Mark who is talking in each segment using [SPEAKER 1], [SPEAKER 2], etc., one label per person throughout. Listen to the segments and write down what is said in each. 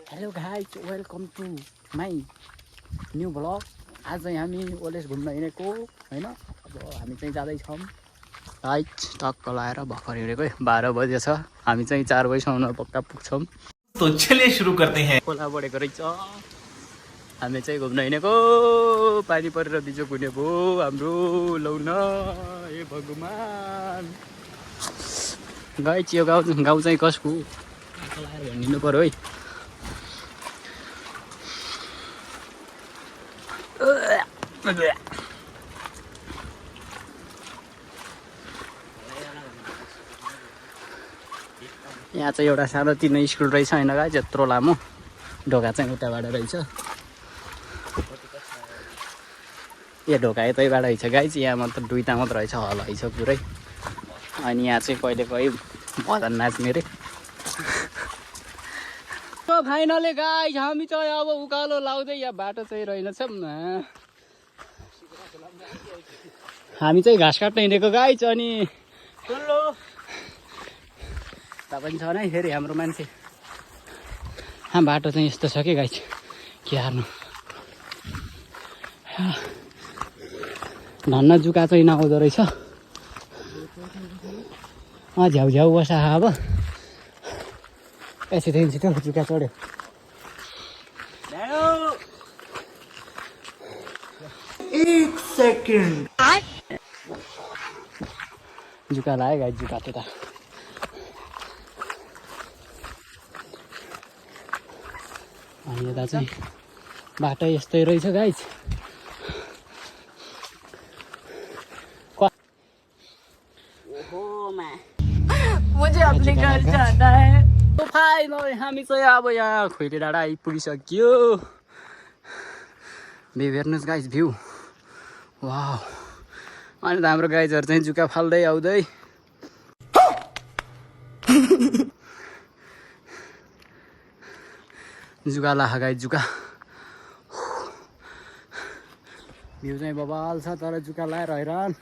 [SPEAKER 1] Hello guys welcome to my new blog. आज चाहिँ हामी ओलेस घुम्न हिँडेको होइन। अब हामी चाहिँ जाँदैछौँ गाइज। टक्क लाएर भर्खर हिँडेको 12 बजे छ। हामी चाहिँ 4 बजीसम्म पक्का पुग्छौँ।
[SPEAKER 2] तो चलिए शुरू करते हैं।
[SPEAKER 1] खोला बढेको रहेछ। हामी चाहिँ घुम्न हिँडेको पानी परेर बिजोक हुने भयो हाम्रो। लौ न ए भगवान गाइज यो गाउँ चाहिँ कसको लाएर हिँड्नु पर्यो है। यहाँ चाहिँ एउटा सानो तिनो स्कुल रहेछ होइन गाइस। यत्रो लामो ढोका चाहिँ उताबाट रहेछ। यो ढोका यतैबाट रहेछ गाइस। यहाँ मात्र दुईटा मात्र रहेछ, हल रहेछ पुरै। अनि यहाँ चाहिँ कहिले कहीँ भजन नाच्ने रे। फाइनली गाइस हामी चाहिँ अब उकालो लाउँदै यहाँ बाटो चाहिँ रहेनछ। हामी चाहिँ घाँस काट्न हिँडेको गाइस। अनि तपाईँ छ नै फेरि हाम्रो मान्छे। बाटो चाहिँ यस्तो छ कि गाइस के हार्नु। धन्न जुका चाहिँ नआउँदो रहेछ। झ्याउ झ्याउ बसा अब छिटो छिटो जुका चढ्यो।
[SPEAKER 2] एक सेकंड
[SPEAKER 1] जुका लाग्यो गाइस। जुका त्यता अनि यता चाहिँ बाटो यस्तै रहेछ गाइस।
[SPEAKER 3] मुझे अपने घर जाना है।
[SPEAKER 1] तो फाइनली हामी चाहिँ अब यहाँ खैरे डाँडा आइपुगिसक्यो। भ्यू हेर्नुहोस् गाइस, भ्यू वाउ। अनि त हाम्रो गाइजहरू चाहिँ जुका फाल्दै आउँदै जुका लाखा गाइस जुका। भ्यू चाहिँ बबाल छ तर जुका लाएर हैरान।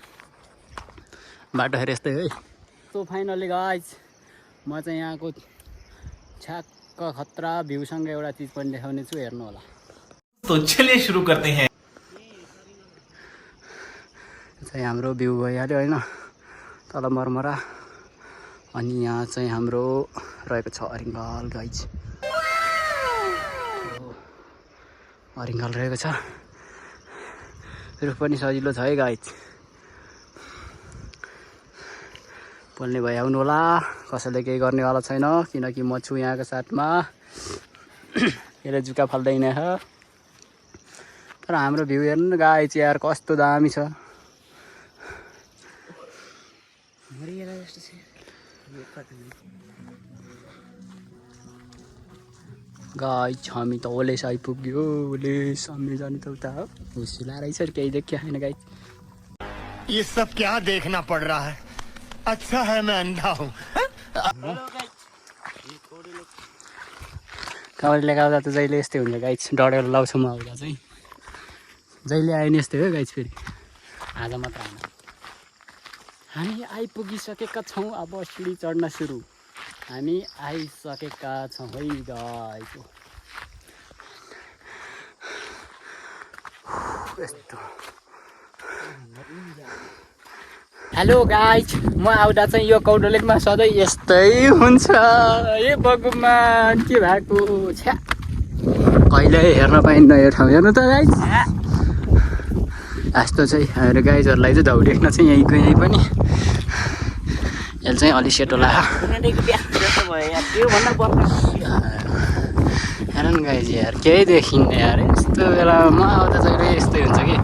[SPEAKER 1] बाटो हेर यस्तै है। सो फाइनली गाइस म चाहिँ यहाँको छ्याक्क खतरा भ्यूसँग एउटा चिज पनि देखाउने छु, हेर्नु होला।
[SPEAKER 2] तो चलिए शुरू करते हैं।
[SPEAKER 1] चाहिँ हाम्रो भ्यू भइहाल्यो होइन, तल मरमरा। अनि यहाँ चाहिँ हाम्रो रहेको छ अरिङ्गल गाइस। अरिङ्गल रहेको छ। रुख पनि सजिलो छ है गाइस। बोल्ने भए आउनु होला, कसैले केही गर्नेवाला छैन किनकि म छु यहाँको साथमा। यसले जुका फाल्दैन छ। तर हाम्रो भ्यू हेर्नु न गाइस यार कस्तो दामी छ। गाइस हामी त ओलेस आइपुग्यो। ओलेस हामी जाने त उता हो। हुसुला रहेछ केही देखिया छैन गाइस।
[SPEAKER 4] ये सब क्या देखना पड़ रहा है। अच्छा है मैं अंधा हूँ।
[SPEAKER 1] कावडीले गाउँदा त जहिले यस्तै हुन्छ गाइस। डढेर लाउँछु म आउँदा चाहिँ जहिले आए नि यस्तै हो गाइस। फेरि आज मात्र होइन। हामी आइपुगिसकेका छौँ। अब सिँढी चढ्न सुरु। हामी आइसकेका छौँ है गाइस। यस्तो हेलो गाइस, म आउँदा चाहिँ यो कौडलेकमा सधैँ यस्तै हुन्छ। ए भगवान के भएको छ्या। कहिले हेर्न पाइन्न यो ठाउँ। हेर्नु त गाइस यस्तो चाहिँ हाम्रो गाइजहरूलाई चाहिँ धौ देख्न चाहिँ यहीँ पनि यसले चाहिँ अलि सेटो लाग्यो। हेर न गाइज यार केही देखिन्न यार। यस्तो बेलामा म आउँदा चाहिँ यस्तै हुन्छ कि।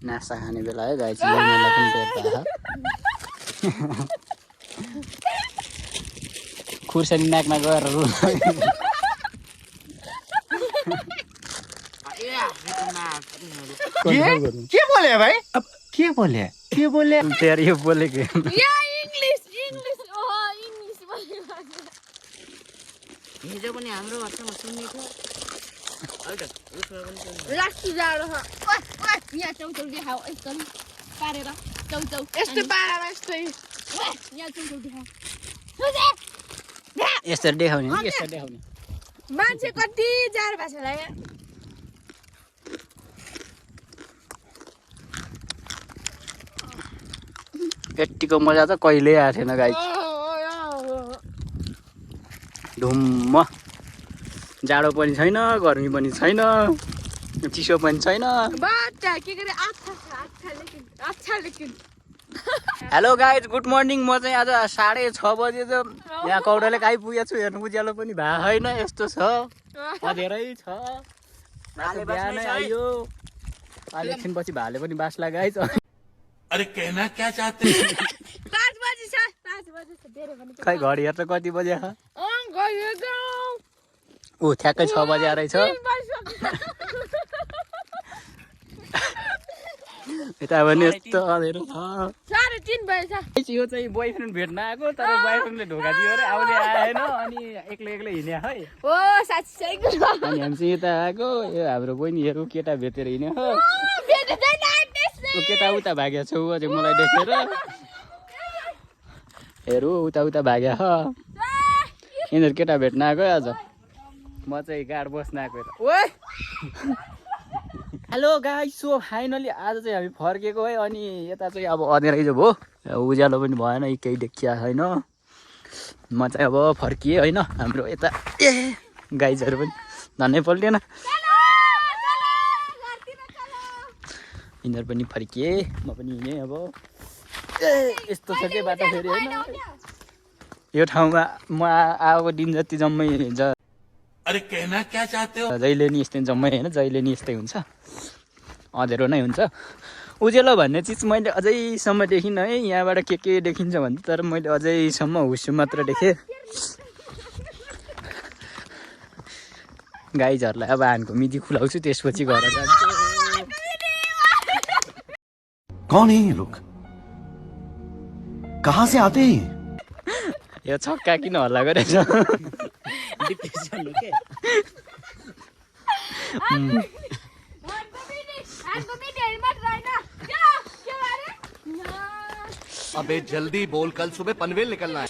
[SPEAKER 1] नास्ता खाने बेला है गाइज। मलाई पनि पेट भएको खुर्सानी नाकमा गएर
[SPEAKER 4] क्या बोले भाई? अब क्या बोले? क्या बोले?
[SPEAKER 1] तेरे ये बोले के
[SPEAKER 3] इंग्लिश हिजो पनि हाम्रो भाषामा सुनेको राष्ट्र जाडो छ। यहाँ चौचौ देखाऊ एकदम पारेर चौचौ यस्तो पारेर यस्तै यहाँ चौचौ देखाऊ।
[SPEAKER 1] यसरी देखाउने यसरी देखाउने
[SPEAKER 3] मान्छे कति जाडो भएको छ होला यहाँ
[SPEAKER 1] यतिको मजा त कहिल्यै आएको थिएन गाइस ढुम्म जाडो पनि छैन गर्मी पनि छैन चिसो पनि छैन
[SPEAKER 3] बाटा के गरे अच्छा लेकिन
[SPEAKER 1] हेलो गाइज गुड मर्निङ म चाहिँ आज 6:30 बजे चाहिँ यहाँ कौडले आइपुगेको छु हेर्नु उज्यालो पनि भएको छैन यस्तो छ अधेरै छ बिहानै आइयो अहिले एकछिनपछि भाले पनि बास्ला गाइज
[SPEAKER 2] अरे कहना क्या चाहते हैं
[SPEAKER 3] 5 बजे छ 5 बजे छ धेरै भने
[SPEAKER 1] खै घडी हेर्छ कति बजे छ
[SPEAKER 3] गयो गाउँ
[SPEAKER 1] ऊ ठ्याक्कै 6 बजे रहेछ यता भने यस्तो अँधेरो छ
[SPEAKER 3] 3:30 बजे
[SPEAKER 1] यो चाहिँ बोयफ्रेन्ड भेट्न आएको तर बोयफ्रेन्डले ढोका दियो अरे आउने आएन अनि एक्लै हिँड्यो है
[SPEAKER 3] हो साच्चै सही कुरा
[SPEAKER 1] अनि हामी चाहिँ यता आएको यो हाम्रो बहिनीहरू केटा भेटेर हिँड्यो हो ऊ केटा उता भाग्या छौ अझै मलाई देखेर हेरौँ उता उता भाग्या हो यिनीहरू केटा भेट्न आएको आज म चाहिँ गाड बस्न आएको यता ओए हेलो गाइस सो फाइनली आज चाहिँ हामी फर्केको है अनि यता चाहिँ अब अँधेरै जो भयो उज्यालो पनि भएन केही देखिया छैन म चाहिँ अब फर्किएँ होइन हाम्रो यता ए गाइजहरू पनि धन्नै पल्टेन यिनीहरू पनि फर्किए म पनि हिँडेँ अब ए यस्तो छ के बाटो फेरि होइन यो ठाउँमा म आएको दिन जति जम्मै
[SPEAKER 2] अरे कहना क्या चाहते हो
[SPEAKER 1] जहिले नि यस्तै जम्मै होइन जहिले नि यस्तै हुन्छ अँधेरो नै हुन्छ उज्यालो भन्ने चिज मैले अझैसम्म देखिनँ है यहाँबाट के देखिन्छ भन्दा तर मैले अझैसम्म हुस्सु मात्र देखेँ गाइजहरूलाई अब हानको मिदी खुलाउँछु त्यसपछि घर जान्छु
[SPEAKER 5] कौन है ये लोग कहाँ से आते हैं
[SPEAKER 1] यो छक्का किन हल्ला गरेछ
[SPEAKER 5] अबे जल्दी बोल कल सुबह पनवेल निकलना है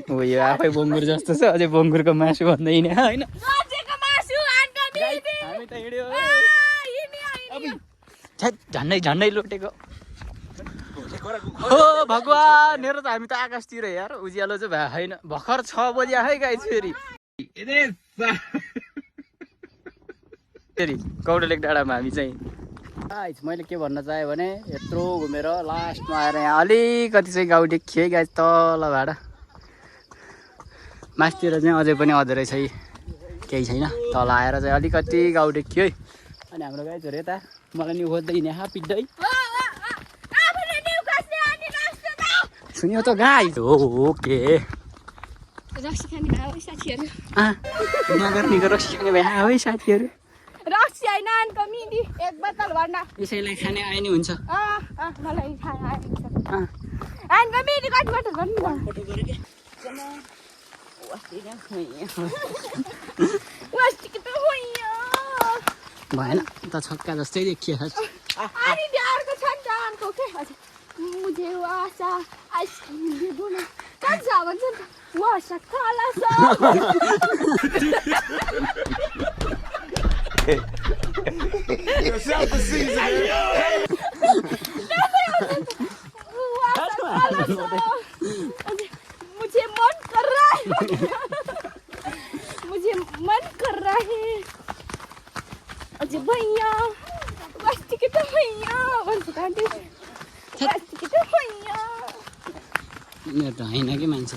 [SPEAKER 1] हो यो आफै बङ्गुर जस्तो छ अझै बङ्गुरको मासु भन्दै नि होइन हामी त हिँड्यो झन्डै झन्डै लुटेको हो भगवान् हेर त हामी त आकाशतिर यार उज्यालो चाहिँ भएको छैन भर्खर 6 बजे है गाइस फेरि कौडलेक डाँडामा हामी चाहिँ गाइस मैले के भन्न चाहेँ भने यत्रो घुमेर लास्टमा आएर यहाँ अलिकति चाहिँ गाउँ देखियो है गाइस तल भाडा मासतिर चाहिँ अझै पनि अँधेरै छ केही छैन तल आएर चाहिँ अलिकति गाउँ देखियो है अनि हाम्रो गाइजहरू यता मलाई नि खोज्दै हिँड्ने पिट्दै सुन्यो त गाइज हो के
[SPEAKER 3] रक्सी खाने भयो साथीहरू
[SPEAKER 1] नगर्नेको रक्सी खाने भए है साथीहरू
[SPEAKER 3] रक्सी होइन आनको मिडी एक बोतल भर्न
[SPEAKER 1] यसैलाई खाने आए नि हुन्छ
[SPEAKER 3] मलाई खाना आनको मिडी कति बोतल भर्नु
[SPEAKER 1] भएन त छक्का जस्तै देखियो
[SPEAKER 3] अनि अर्को छ नि त आनको के मुझे आशा आइसक्रिम दे दो न कन्छ भन्छ नि वासा खाला सा मुझे मन कर रहा है मुझे मन कर रहा है अजय भैया बस्ती के तो भैया भन्छ कान्टे बस्ती के तो भैया
[SPEAKER 1] यो त होइन कि मान्छे